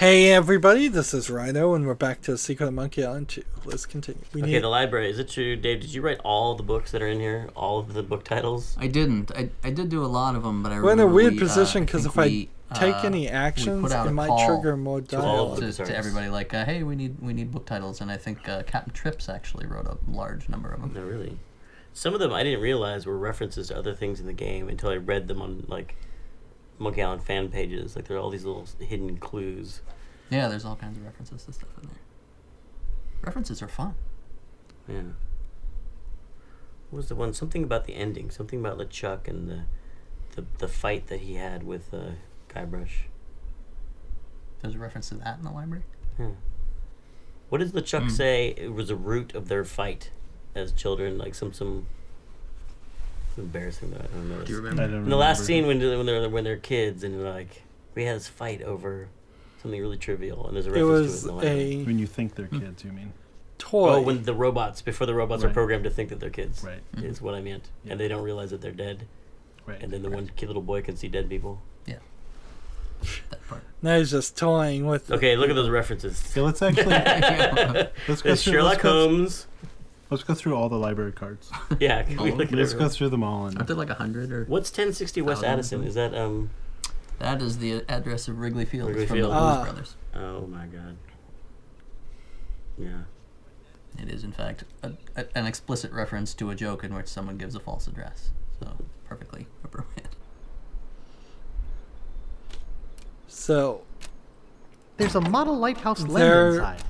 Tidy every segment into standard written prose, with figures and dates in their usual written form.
Hey everybody, this is Rydo, and we're back to Secret of Monkey Island 2. Let's continue. The library. Is it true, Dave? Did you write all the books that are in here? All of the book titles? I didn't. I did do a lot of them, but we're in a weird position because if I take any actions, it might trigger more dialogue. To everybody, like, hey, we need book titles, and I think Captain Trips actually wrote a large number of them. No, really? Some of them I didn't realize were references to other things in the game until I read them on, like, Monkey Island fan pages. Like, there are all these little hidden clues. Yeah, there's all kinds of references to stuff in there. References are fun. Yeah. What was the one? Something about the ending. Something about LeChuck and the fight that he had with Guybrush. There's a reference to that in the library? Yeah. What does LeChuck say it was a root of their fight as children? Like some embarrassing that I don't know. Do you remember? In the last scene when they're kids and like we had this fight over something really trivial, and there's a reference to it in the library. When you think they're kids, you mean? Toy. Oh, when the robots, before the robots are programmed to think that they're kids. Right. Is what I meant. Yeah. And they don't realize that they're dead. Right. And then the one little boy can see dead people. Yeah. That part. Now he's just toying with Okay, look at those references. Okay, let's actually... let's go through, Sherlock Holmes. Let's go through all the library cards. Yeah, can we look at Let's go through them all. Aren't there like 100 or... What's 1060 West Addison? Is that, That is the address of Wrigley Field. Wrigley from Field. the Blues Brothers. Oh my god. Yeah. It is, in fact, an explicit reference to a joke in which someone gives a false address. So, perfectly appropriate. So, there's a model lighthouse lamp inside.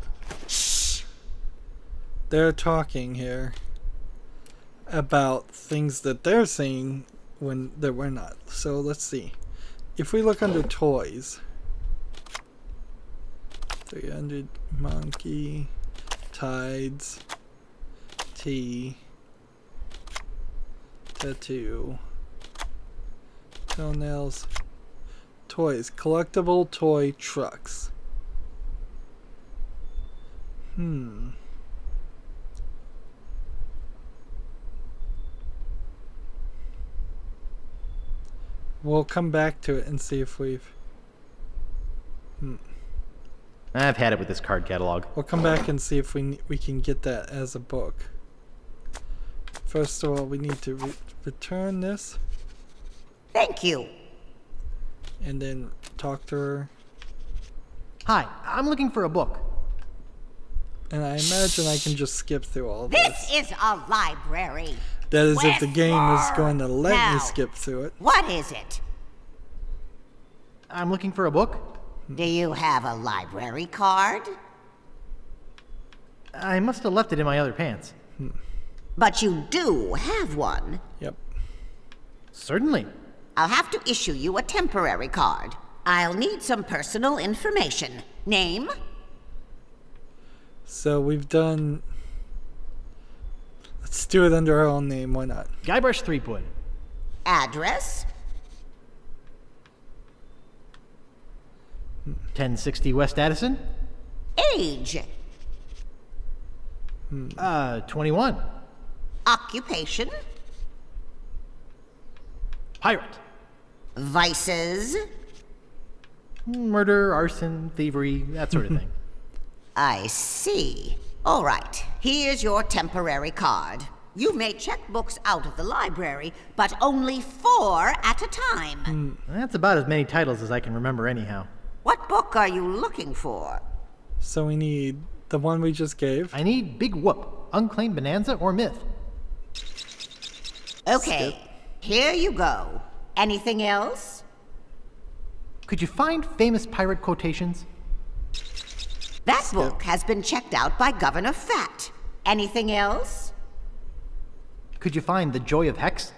They're talking here about things that they're seeing that we're not. So let's see. If we look under toys, 300 monkey, tides, tea, tattoo, toenails, toys, collectible toy trucks. We'll come back to it and see if we've... I've had it with this card catalog. We'll come back and see if we can get that as a book. First of all, we need to return this. Thank you. And then talk to her. Hi, I'm looking for a book. And I imagine I can just skip through all this. This is a library. That is if the game is going to let me skip through it. What is it? I'm looking for a book. Do you have a library card? I must have left it in my other pants. But you do have one. Yep. Certainly. I'll have to issue you a temporary card. I'll need some personal information. Name? So we've done... Let's do it under our own name, why not? Guybrush Threepwood. Address? 1060 West Addison. Age? 21. Occupation? Pirate. Vices? Murder, arson, thievery, that sort of thing. I see. All right, here's your temporary card. You may check books out of the library, but only 4 at a time. That's about as many titles as I can remember anyhow. What book are you looking for? So we need the one we just gave. I need Big Whoop, Unclaimed Bonanza, or Myth. Okay, here you go. Anything else? Could you find famous pirate quotations? That book has been checked out by Governor Fat. Anything else? Could you find The Joy of Hex?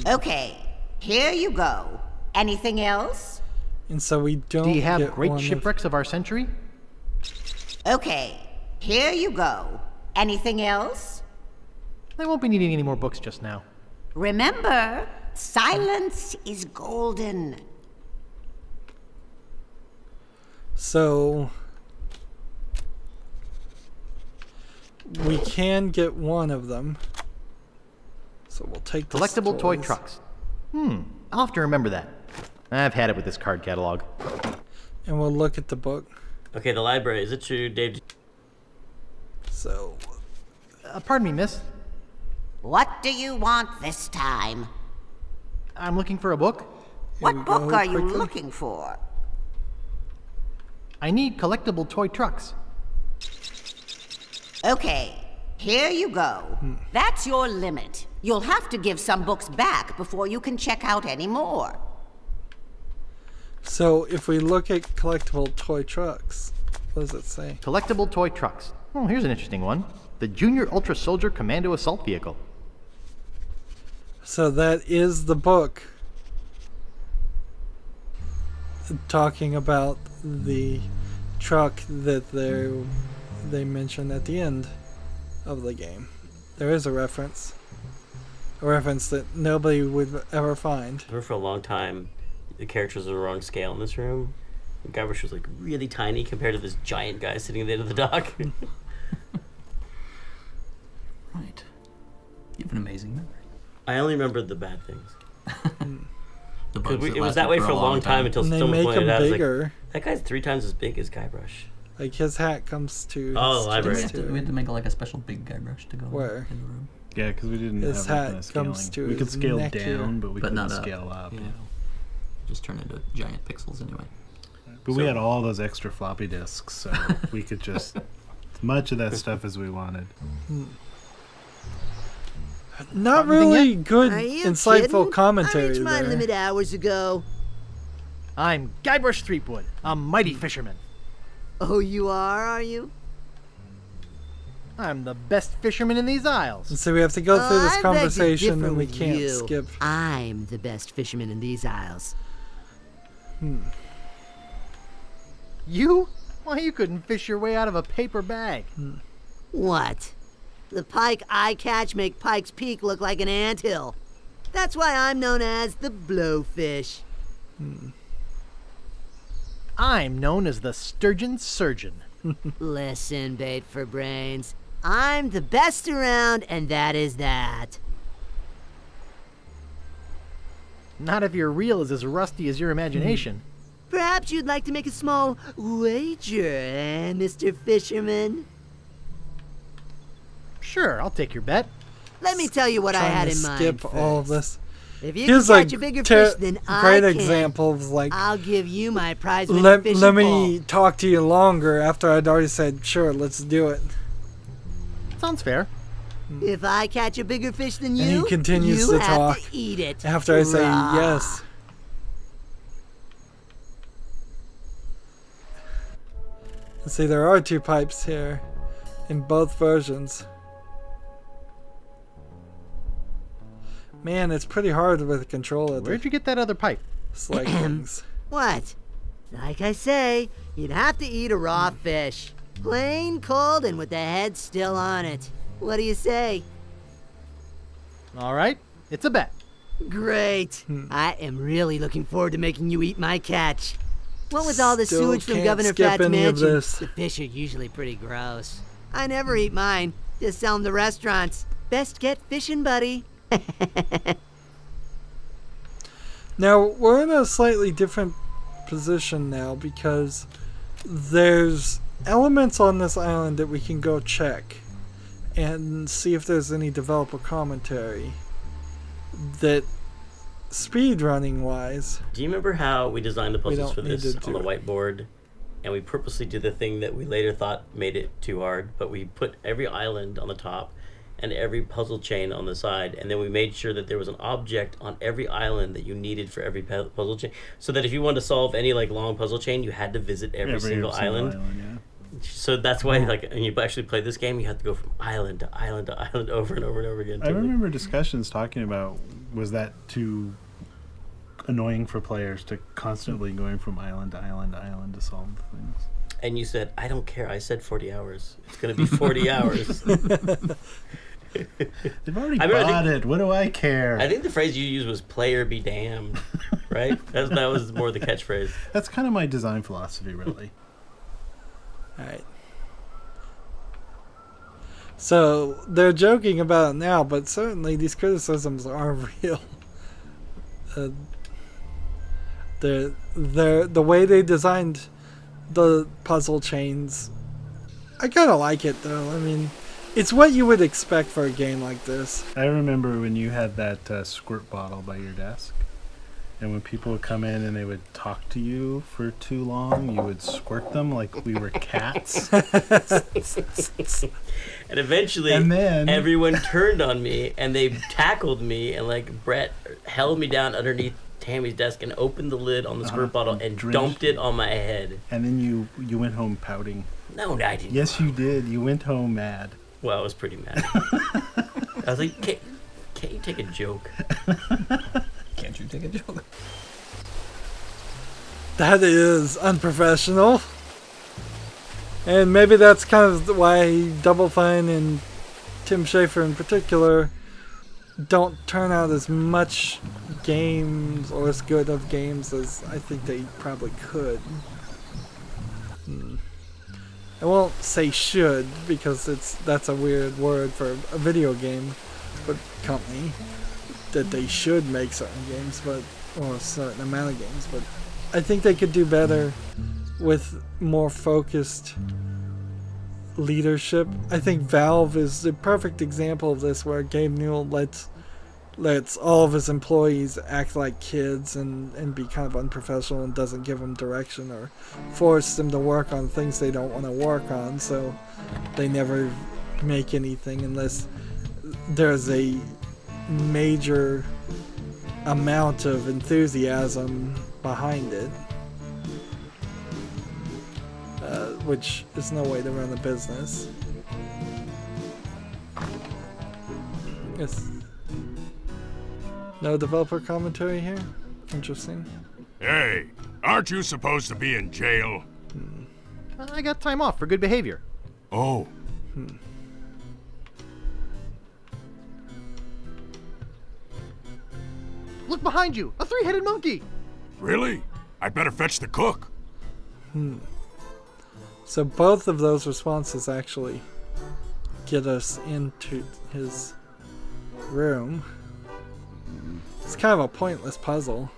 Okay, here you go. Anything else? And so we don't Do you have get Great one Shipwrecks of Our Century? Okay, here you go. Anything else? I won't be needing any more books just now. Remember, silence is golden. So we can get one of them. So we'll take the Collectible toy toys. trucks. I'll have to remember that. I've had it with this card catalog. and we'll look at the book. Okay, the library. Is it true, Dave? So, Pardon me, miss. What do you want this time? I'm looking for a book. What we book go are you quickly. looking for? I need collectible toy trucks. Okay, here you go. That's your limit. You'll have to give some books back before you can check out any more. so if we look at collectible toy trucks, what does it say? Collectible toy trucks. Oh, here's an interesting one. The Junior Ultra Soldier Commando Assault Vehicle. So that is the book talking about the truck that they mention at the end of the game. There is a reference that nobody would ever find. I remember for a long time, the characters were the wrong scale in this room. Guybrush was like really tiny compared to this giant guy sitting at the end of the dock. Right. You have an amazing memory. I only remembered the bad things. The bugs It that was that lasted way for a long time until And they someone make pointed them out, it's like, bigger. that guy's 3 times as big as Guybrush. Like his hat comes to Oh, his the library. chest We too. had to make like a special big Guybrush to go Where? in the room. Yeah, because we didn't His have that kind hat of scaling. comes to We could his scale neck down, here. but we But couldn't not up. scale up. Yeah. You know. Just turn into giant pixels anyway. But we So- had all those extra floppy disks, so we could just as much of that stuff as we wanted. Not Anything really good, Are you insightful kidding? commentary I reached my there. limit hours ago. I'm Guybrush Threepwood, a mighty fisherman. Oh, you are you? I'm the best fisherman in these isles. And so we have to go through this I beg to conversation differ and we with can't you. skip. I'm the best fisherman in these isles. You? Why, you couldn't fish your way out of a paper bag. What? The pike I catch make Pike's Peak look like an anthill. That's why I'm known as the blowfish. I'm known as the sturgeon surgeon. Listen, bait for brains. I'm the best around, and that is that. Not if your reel is as rusty as your imagination. Perhaps you'd like to make a small wager, eh, Mr. Fisherman? Sure, I'll take your bet. Let me tell you what I Trying had to in mind skip first. all of this. If you Here's can a catch a bigger fish than I great can, example of like, I'll give you my prize-winning let fishing me pole. talk to you longer after I'd already said, sure, let's do it. Sounds fair. If I catch a bigger fish than you, And he continues you to have talk to eat it. After I say Raw. yes. See, there are 2 pipes here in both versions. Man, it's pretty hard with a controller Where'd to you get that other pipe? select things. What? Like I say, you'd have to eat a raw fish. Plain cold and with the head still on it. What do you say? All right, it's a bet. Great. I am really looking forward to making you eat my catch. What with all the Still sewage from can't Governor skip Flat's any of mansion, this. the fish are usually pretty gross. I never eat mine. Just sell them to restaurants. Best get fishing, buddy. Now, we're in a slightly different position now because there's elements on this island that we can go check and see if there's any developer commentary that speedrunning wise. Do you remember how we designed the puzzles don't for need this to on the do it. whiteboard? And we purposely did the thing that we later thought made it too hard, but we put every island on the top and every puzzle chain on the side, and then we made sure that there was an object on every island that you needed for every puzzle chain, so that if you wanted to solve any like long puzzle chain, you had to visit every single island. Yeah. So that's why, like, when you actually play this game, you have to go from island to island to island over and over and over again. I remember discussions talking about, was that too annoying for players to constantly going from island to island to island to solve things? And you said, I don't care. I said 40 hours. It's going to be 40 hours. They've already I mean, I bought think- it. What do I care? I think the phrase you used was "player be damned," right? That was more the catchphrase. That's kind of my design philosophy, really. Alright. So, they're joking about it now, but certainly these criticisms are real. They're the way they designed the puzzle chains, I kind of like it though. I mean, it's what you would expect for a game like this. I remember when you had that squirt bottle by your desk, and when people would come in and they would talk to you for too long, you would squirt them like we were cats. And eventually, everyone turned on me and they tackled me, and like Brett held me down underneath Tammy's desk and opened the lid on the squirt bottle and dumped it on my head. And then you went home pouting. No, I didn't. Yes, you did. You went home mad. Well, I was pretty mad. I was like, can't you take a joke? Can't you take a joke? That is unprofessional. And maybe that's kind of why Double Fine and Tim Schafer in particular don't turn out as much games or as good of games as I think they probably could. I won't say should, because that's a weird word for a video game company, that they should make certain games, or a certain amount of games, but I think they could do better with more focused leadership. I think Valve is the perfect example of this, where Gabe Newell lets all of his employees act like kids and be kind of unprofessional, and doesn't give them direction or force them to work on things they don't want to work on, so they never make anything unless there's a major amount of enthusiasm behind it, which is no way to run a business. Yes. No developer commentary here? Interesting. Hey, aren't you supposed to be in jail? I got time off for good behavior. Oh. Look behind you! A three-headed monkey! Really? I better fetch the cook. So both of those responses actually get us into his room. It's kind of a pointless puzzle.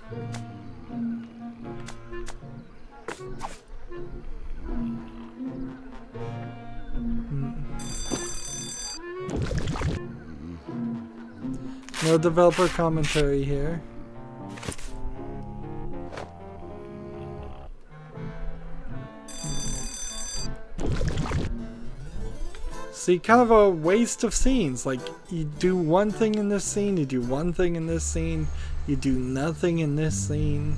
No developer commentary here. See, kind of a waste of scenes. Like, you do one thing in this scene, you do one thing in this scene, you do nothing in this scene.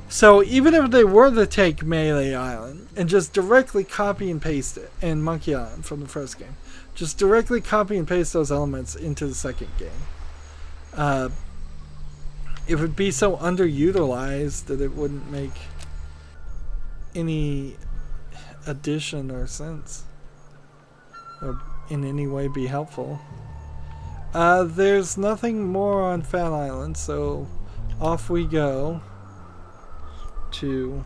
So even if they were to take Melee Island and just directly copy and paste it, and Monkey Island from the first game, just directly copy and paste those elements into the second game, it would be so underutilized that it wouldn't make any addition or sense, or in any way be helpful. There's nothing more on Fan Island, so off we go to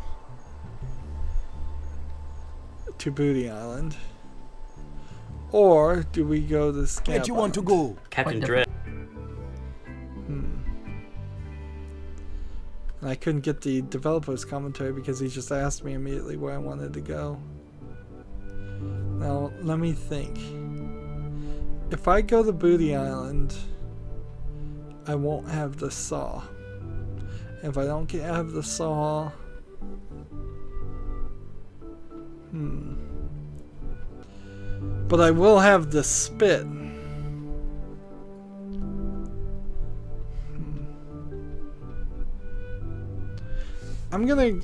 Booty Island. Or do we go to Scab Where do you want to go? Captain Dread. I couldn't get the developer's commentary because he just asked me immediately where I wanted to go. Now, let me think. If I go to Booty Island, I won't have the saw. If I don't have the saw... But I will have the spit. I'm gonna,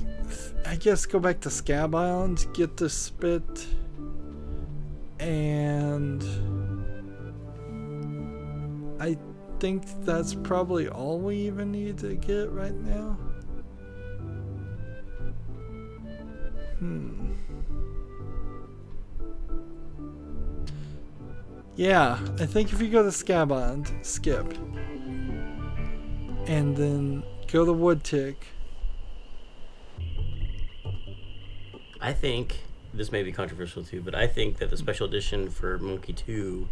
I guess, go back to Scab Island, get the spit, and I think that's probably all we even need to get right now. Yeah, I think if you go to Scab Island, skip, and then go to Woodtick. I think, this may be controversial too, but I think that the special edition for Monkey 2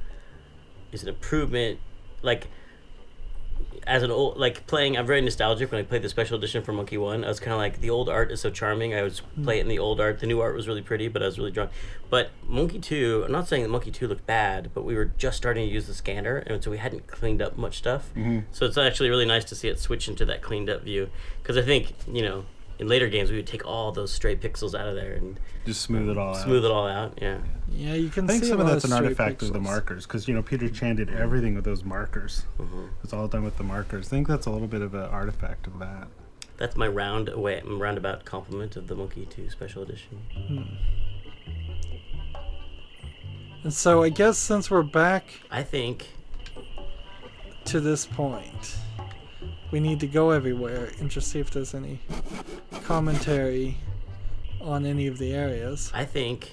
is an improvement. Like, as an old, like playing, I'm very nostalgic when I played the special edition for Monkey 1. I was kind of like, the old art is so charming. I would play it in the old art. The new art was really pretty, but I was really drunk. But Monkey 2, I'm not saying that Monkey 2 looked bad, but we were just starting to use the scanner, and so we hadn't cleaned up much stuff. So it's actually really nice to see it switch into that cleaned up view. Because I think, you know, in later games, we would take all those stray pixels out of there and just smooth it all out. Smooth it all out, yeah. Yeah, you can I think see some of that's an stray artifact of the pixels. markers, because, you know, Peter Chan did everything with those markers. It's all done with the markers. I think that's a little bit of an artifact of that. That's my roundabout compliment of the Monkey 2 Special Edition. And so I guess since we're back I think to this point, we need to go everywhere and just see if there's any commentary on any of the areas. I think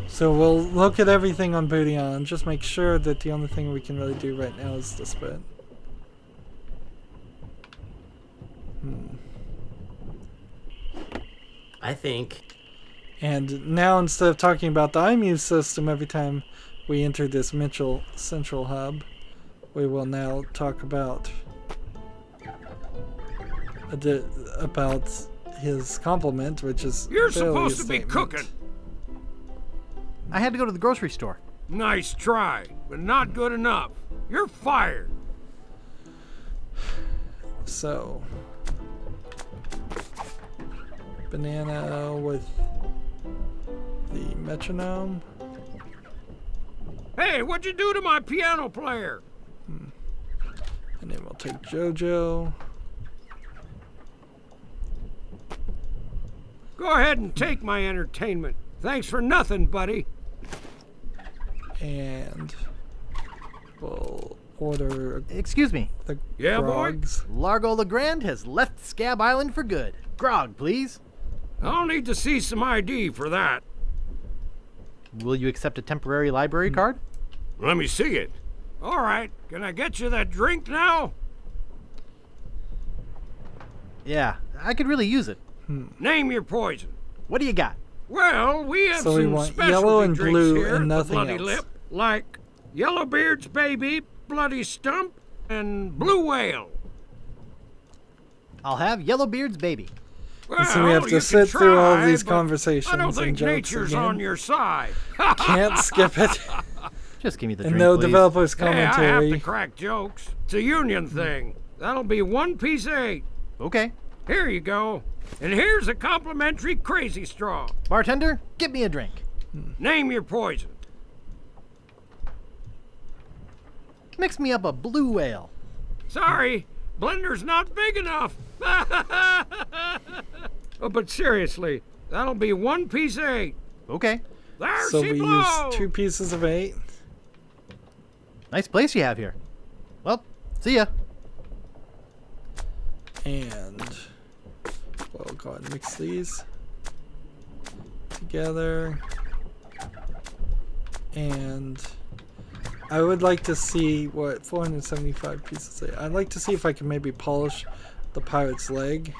So we'll look at everything on Booty Island, just make sure that the only thing we can really do right now is this bit. I think And now instead of talking about the iMuse system every time we enter this Mitchell Central Hub, we will now talk about his compliment, which is You're barely a supposed to be statement. cooking. I had to go to the grocery store. Nice try, but not good enough. You're fired. So, banana with the metronome. Hey, what'd you do to my piano player? And then we'll take JoJo. Go ahead and take my entertainment. Thanks for nothing, buddy. And we'll order Excuse me. the Yeah, boy? grogs. Largo Legrand has left Scab Island for good. Grog, please. I'll need to see some ID for that. Will you accept a temporary library card? Let me see it. All right, can I get you that drink now? Yeah, I could really use it. Name your poison. What do you got? Well, we have So we some want specialty yellow and drinks blue here and at the nothing Bloody else. Lip, like Yellowbeard's Baby, Bloody Stump, and Blue Whale. I'll have Yellowbeard's baby. Well, So we have to you sit can through all try, these but conversations I don't and think jokes nature's again. on your side. Can't skip it. Just give me the And drink, no please. developers Hey, I have commentary. to crack jokes. It's a union thing. That'll be 1 piece of 8. Okay. Here you go. And here's a complimentary crazy straw. Bartender, get me a drink. Name your poison. Mix me up a blue whale. Sorry, blender's not big enough. Oh, but seriously, that'll be 1 piece of 8. Okay. There So she we blows. use 2 pieces of 8. Nice place you have here. Well, see ya. And we'll go ahead and mix these together. And I would like to see what 475 pieces. I'd like to see if I can maybe polish the pirate's leg.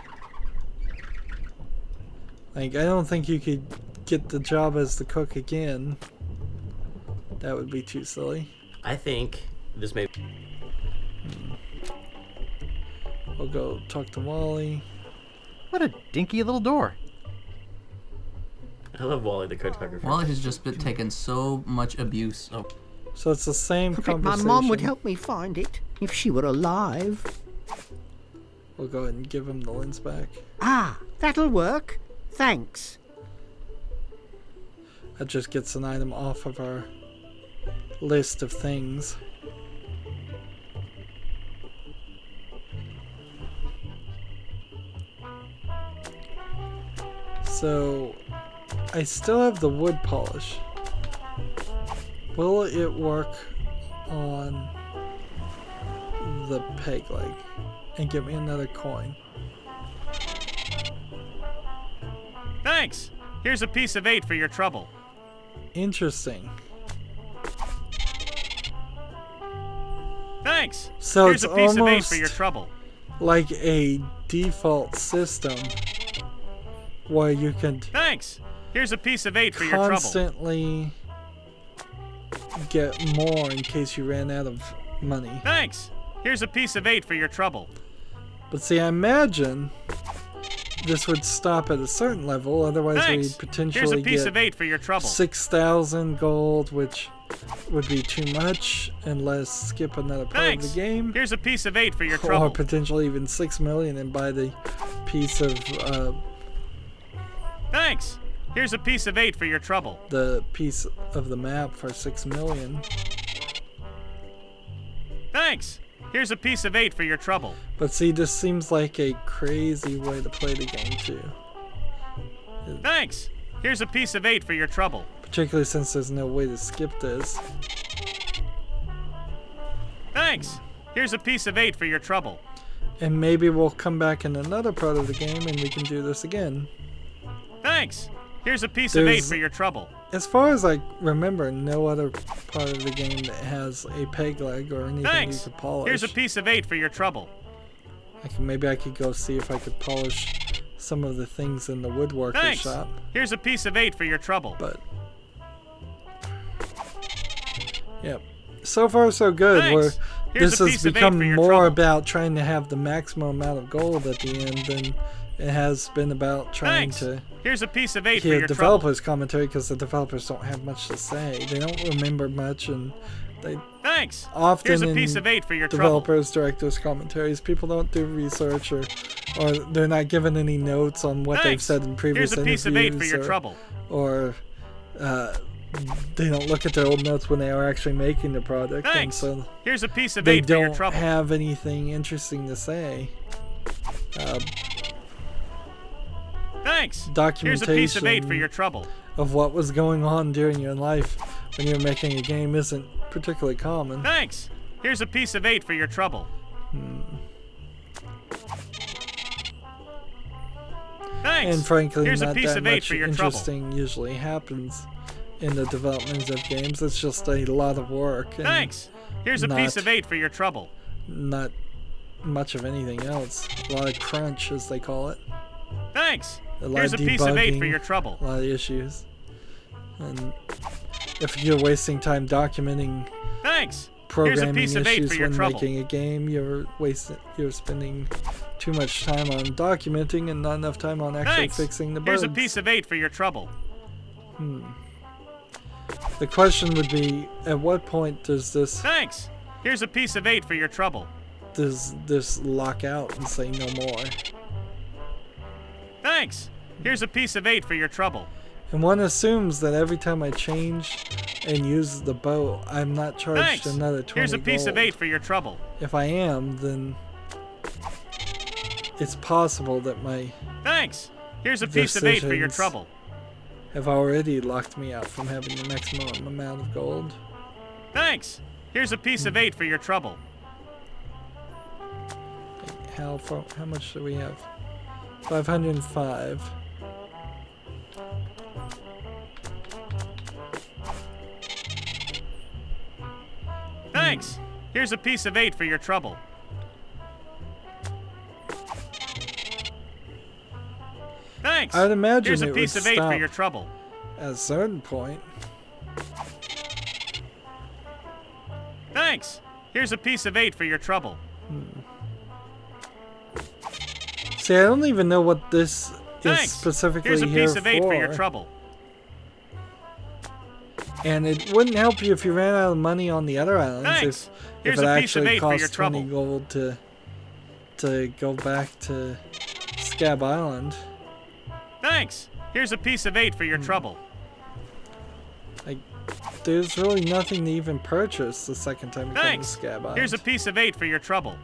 Like, I don't think you could get the job as the cook again. That would be too silly. I think this may. We'll go talk to Wally. What a dinky little door. I love Wally the cartographer. Wally has just been taking so much abuse. Oh, So it's the same I bet conversation. my mom would help me find it if she were alive. We'll go ahead and give him the lens back. Ah, that'll work. Thanks. That just gets an item off of our list of things. So, I still have the wood polish. Will it work on the peg leg? And give me another coin. Thanks. Here's a piece of 8 for your trouble. Interesting. Thanks. So Here's it's a piece of 8 for almost your trouble. like a default system where you can Thanks. Here's a piece of 8 for your trouble. constantly get more in case you ran out of money. Thanks. Here's a piece of 8 for your trouble. But see, I imagine this would stop at a certain level, otherwise Thanks. we'd potentially Here's a piece get of 8 for your trouble. 6,000 gold, which would be too much unless skip another part Thanks. of the game. Here's a piece of 8 for your Or trouble. potentially even 6 million and buy the piece of Thanks. Here's a piece of 8 for your trouble. the piece of the map for 6 million. Thanks. Here's a piece of 8 for your trouble. But see, this seems like a crazy way to play the game too. Thanks. Here's a piece of 8 for your trouble. Particularly since there's no way to skip this. Thanks. Here's a piece of 8 for your trouble. And maybe we'll come back in another part of the game and we can do this again. Thanks. Here's a piece of 8 There's- for your trouble. As far as I remember, no other part of the game that has a peg leg or anything Thanks. you could polish. Here's a piece of 8 for your trouble. Maybe I could go see if I could polish some of the things in the woodworker Thanks. shop. Here's a piece of 8 for your trouble. But yep, so far so good. Thanks. Here's This a has piece of 8 become for your more trouble. about trying to have the maximum amount of gold at the end than it has been about trying Thanks. to Here's a piece of 8 for hear your trouble. developers' commentary, because the developers don't have much to say. They don't remember much, and they Thanks. often Here's a in piece of 8 for your trouble. developers, directors' commentaries, people don't do research, or they're not given any notes on what they've Thanks. said in previous Here's a piece of 8 for interviews, your trouble. or they don't look at their old notes when they are actually making the product, and Thanks. so Here's a piece of they 8 for your don't trouble. have anything interesting to say. Thanks. Here's a Documentation piece of 8 for your trouble. of what was going on during your life when you were making a game isn't particularly common. Thanks. Here's a piece of 8 for your trouble. Thanks. And frankly, Here's a not piece that of 8 much for your interesting usually happens in the development of games. It's just a lot of work. And Thanks. Here's a piece not- of 8 for your trouble. Not much of anything else. A lot of crunch, as they call it. Thanks. A lot Here's a of piece of 8 for debugging, your trouble. A lot of issues. And if you're wasting time documenting Thanks. Here's a programming piece of 8 issues for your when trouble. making a game, you're spending too much time on documenting and not enough time on actually Thanks. fixing the bugs. Here's a piece of 8 for your trouble. The question would be, at what point does this Thanks. Here's a piece of 8 for your trouble. lock out and say no more? Thanks. Here's a piece of 8 for your trouble. And one assumes that every time I change and use the bow, I'm not charged Thanks. another 20 Here's a piece of gold. 8 for your trouble. If I am, then it's possible that my Thanks. Here's a piece of 8 for your decisions trouble. have already locked me out from having the maximum amount of gold. Thanks. Here's a piece of 8 for your trouble. How much do we have? 505. Thanks. Here's a piece of 8 for your trouble. Thanks. I'd imagine Here's a it piece would of 8 for stop your trouble. at a certain point. Thanks. Here's a piece of 8 for your trouble. See, I don't even know what this is Thanks. specifically Here's a here piece of 8 for your trouble. And it wouldn't help you if you ran out of money on the other islands. Thanks. If Here's it a piece of actually 8 for your costs 20 trouble. gold to go back to Scab Island. Thanks. Here's a piece of 8 for your trouble. There's really nothing to even purchase the second time you come to Thanks. Scab Island. Here's a piece of 8 for your trouble.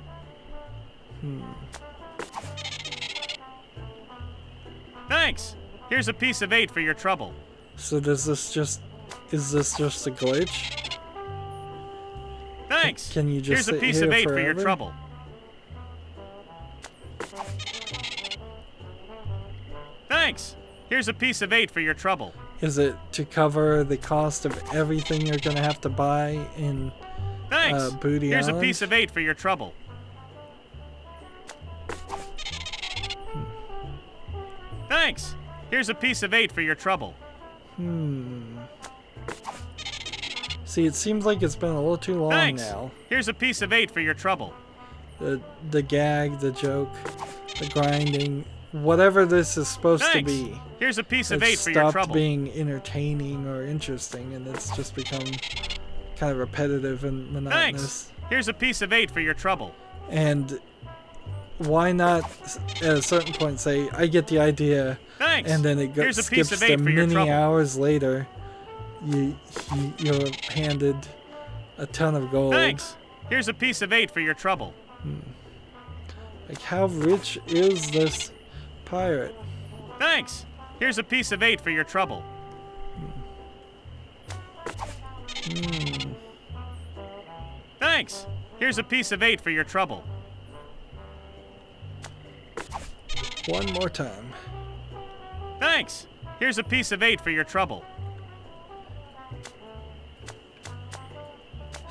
Thanks. Here's a piece of 8 for your trouble. So is this just a glitch? Thanks. Can you just Here's a sit piece here of 8 for your forever? trouble. Thanks. Here's a piece of 8 for your trouble. Is it to cover the cost of everything you're gonna have to buy in Thanks. Booty Here's Island? a piece of 8 for your trouble. Thanks. Here's a piece of 8 for your trouble. See, it seems like it's been a little too long Thanks. now. Here's a piece of 8 for your trouble. The gag, the joke, the grinding, whatever this is supposed to Thanks. be. Here's a piece of 8 It's for your stopped trouble. being entertaining or interesting, and it's just become kind of repetitive and monotonous. Thanks. Here's a piece of 8 for your trouble. And why not at a certain point say, I get the idea, Thanks. and then it Here's a piece skips of to 8 for your many trouble. hours later, you're handed a ton of gold. Thanks. Here's a piece of 8 for your trouble. Like, how rich is this pirate? Thanks. Here's a piece of 8 for your trouble. Thanks. Here's a piece of 8 for your trouble. One more time. Thanks. Here's a piece of 8 for your trouble.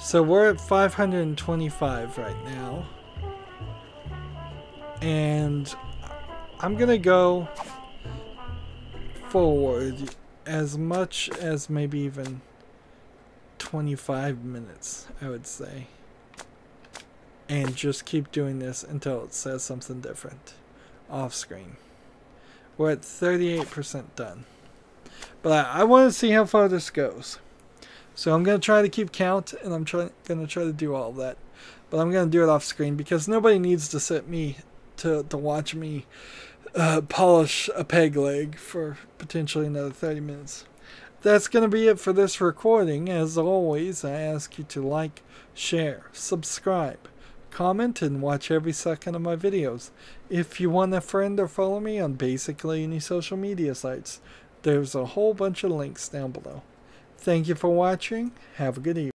So we're at 525 right now. And I'm gonna go forward as much as maybe even 25 minutes, I would say. And just keep doing this until it says something different off screen. We're at 38% done. But I want to see how far this goes. So I'm going to try to keep count, and I'm going to try to do all of that. But I'm going to do it off screen because nobody needs to sit me to watch me polish a peg leg for potentially another 30 minutes. That's going to be it for this recording. As always, I ask you to like, share, subscribe, comment, and watch every second of my videos. If you want a friend or follow me on basically any social media sites, there's a whole bunch of links down below. Thank you for watching. Have a good evening.